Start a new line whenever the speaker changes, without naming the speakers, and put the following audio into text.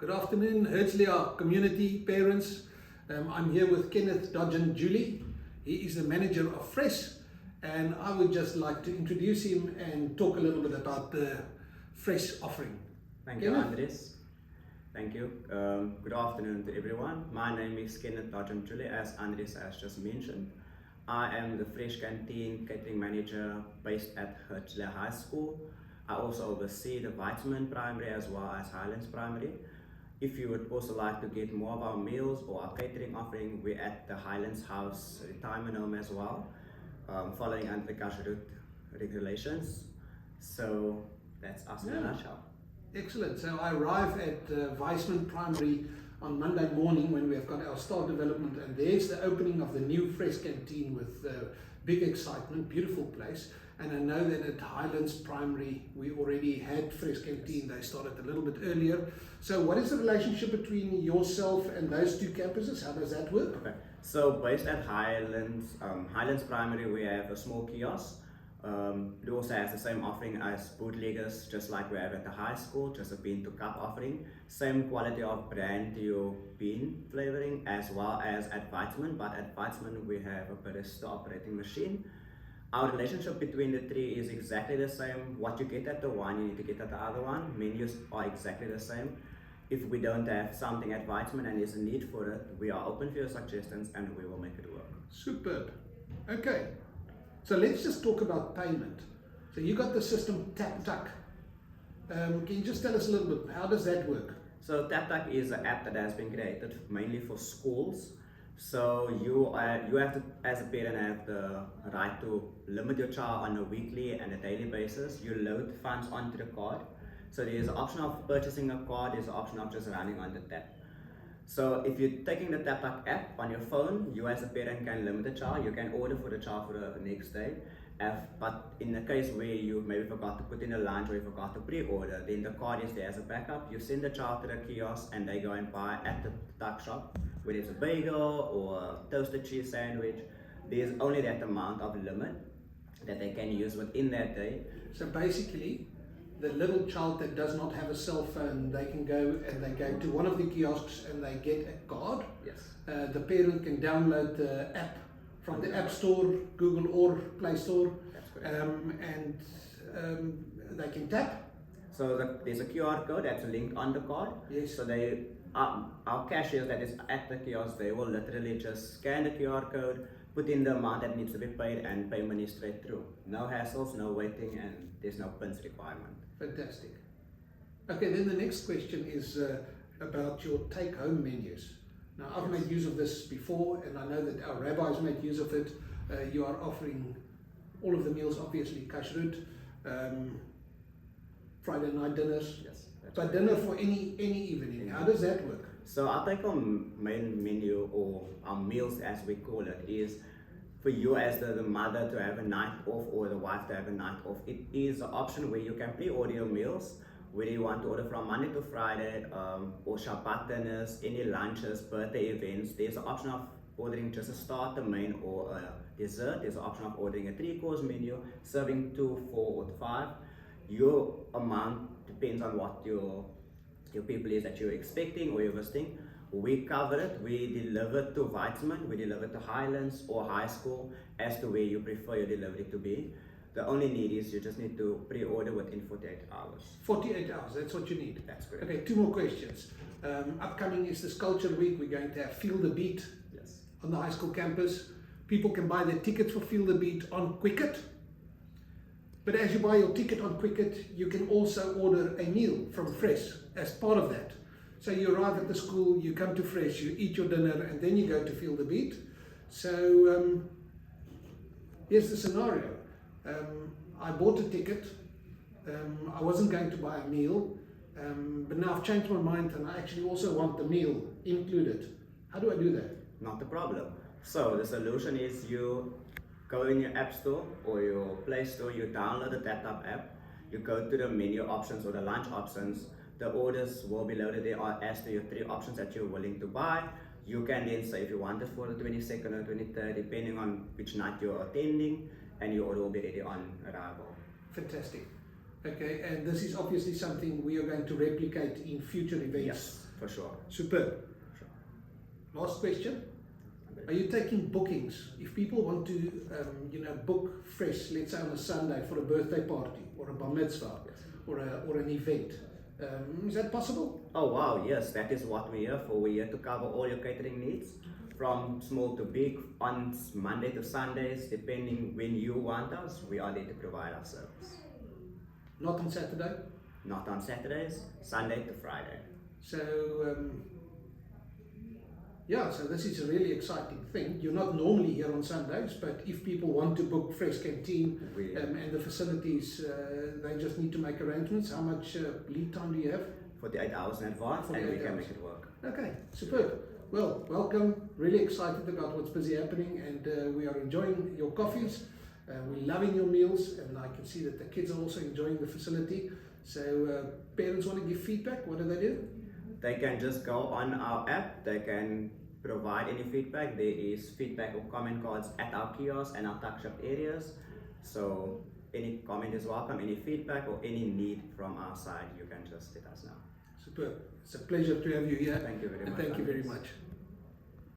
Good afternoon, Herzliya community parents. I'm here with Kenneth, Dodgen, Julie. He is the manager of Fresh, and I would just like to introduce him and talk a little bit about the Fresh offering.
Thank you,
Kenneth?
Andres. Thank you. Good afternoon to everyone. My name is Kenneth, Dodgen, Julie, as Andres has just mentioned. I am the Fresh Canteen Catering Manager based at Herzliya High School. I also oversee the Vitamin Primary as well as Highlands Primary. If you would also like to get more of our meals or our catering offering, we're at the Highlands House Retirement Home as well, following under the Kashrut regulations. So that's us in a nutshell.
Excellent. So I arrive at Weisman Primary on Monday morning when we have got our staff development, and there's the opening of the new Fresh Canteen with big excitement, beautiful place. And I know that at Highlands Primary we already had Fresh Canteen. They started a little bit earlier. So what is the relationship between yourself and those two campuses? How does that work?
Okay. So based at Highlands Primary, we have a small kiosk. It also has the same offering as bootleggers, just like we have at the high school, just a bean to cup offering. Same quality of brand to your bean flavoring as well as at Vitamin, but at Vitamin we have a barista operating machine. Our relationship between the three is exactly the same. What you get at the one, you need to get at the other one. Menus are exactly the same. If we don't have something at Vitamin and there's a need for it, we are open for your suggestions and we will make it work.
Superb. Okay. So let's just talk about payment. So you got the system TapTuck. Can you just tell us a little bit, how does that work?
So TapTuck is an app that has been created mainly for schools. So you have to, as a parent, have the right to limit your child on a weekly and a daily basis. You load funds onto the card. So there's an option of purchasing a card, there's an option of just running on the tap. So if you're taking the TapTuck app on your phone, you as a parent can limit the child. You can order for the child for the next day. But in the case where you maybe forgot to put in a lunch or you forgot to pre-order, then the card is there as a backup. You send the child to the kiosk and they go and buy at the tuck shop, whether it's a bagel or a toasted cheese sandwich. There's only that amount of limit that they can use within that day.
So basically, the little child that does not have a cell phone, they can go and they go to one of the kiosks and they get a card.
Yes.
The parent can download the app from the App Store, Google or Play Store, and they can tap.
So there's a QR code that's linked on the card.
Yes.
So our cashiers that is at the kiosk, they will literally just scan the QR code, put in the amount that needs to be paid, and payment is straight through. No hassles, no waiting, and there's no PINs requirement.
Fantastic. Okay, then the next question is about your take-home menus. Now, I've made use of this before, and I know that our rabbis made use of it. You are offering all of the meals, obviously, kashrut, Friday night dinners,
Yes.
but dinner for any evening. How does that work?
So our take-home main menu, or our meals as we call it, is for you as the mother to have a night off or the wife to have a night off. It is an option where you can pre-order your meals, whether you want to order from Monday to Friday, or Shabbat dinners, any lunches, birthday events. There's an option of ordering just a starter, main, or a dessert. There's an option of ordering a 3-course menu, serving 2, 4, or 5. Your amount depends on what your people is that you're expecting or you're visiting. We cover it, we deliver to Vitamin, we deliver to Highlands or high school as to where you prefer your delivery to be. The only need is you just need to pre-order within 48 hours.
48 hours, that's what you need.
That's correct.
Okay, 2 more questions. Upcoming is this Culture Week. We're going to have Feel the Beat
Yes.
on the high school campus. People can buy their tickets for Feel the Beat on Quicket. But as you buy your ticket on Quicket, you can also order a meal from Fresh as part of that. So you arrive at the school, you come to Fresh, you eat your dinner, and then you go to Feel the Beat. So here's the scenario. I bought a ticket. I wasn't going to buy a meal, but now I've changed my mind and I actually also want the meal included. How do I do that?
Not a problem. So the solution is you go in your app store or your Play Store, you download the TapTuck app, you go to the menu options or the lunch options. The orders will be loaded there as to your 3 options that you're willing to buy. You can then say if you want it for the 22nd or 23rd, depending on which night you're attending, and your order will be ready on arrival.
Fantastic. Okay, and this is obviously something we are going to replicate in future events.
Yes, for sure.
Superb. Last question. Are you taking bookings? If people want to, book fresh, let's say on a Sunday for a birthday party or a bar mitzvah or an event, is that possible?
Oh wow, yes, that is what we're here for. We're here to cover all your catering needs, from small to big, on Monday to Sundays, depending when you want us, we are there to provide our service.
Not on Saturday?
Not on Saturdays, Sunday to Friday.
So, so this is a really exciting thing. You're not normally here on Sundays, but if people want to book Fresh Canteen and the facilities, they just need to make arrangements. How much lead time do you have?
48 hours in advance, and we can make it work.
Okay, superb. Well, welcome. Really excited about what's busy happening, and we are enjoying your coffees. We're loving your meals, and I can see that the kids are also enjoying the facility. So, parents want to give feedback. What do?
They can just go on our app. They can provide any feedback. There is feedback or comment cards at our kiosks and our tuck shop areas. So any comment is welcome. Any feedback or any need from our side, you can just let us know.
Superb. It's a pleasure to have you here.
Thank you very much.
Thank you very much.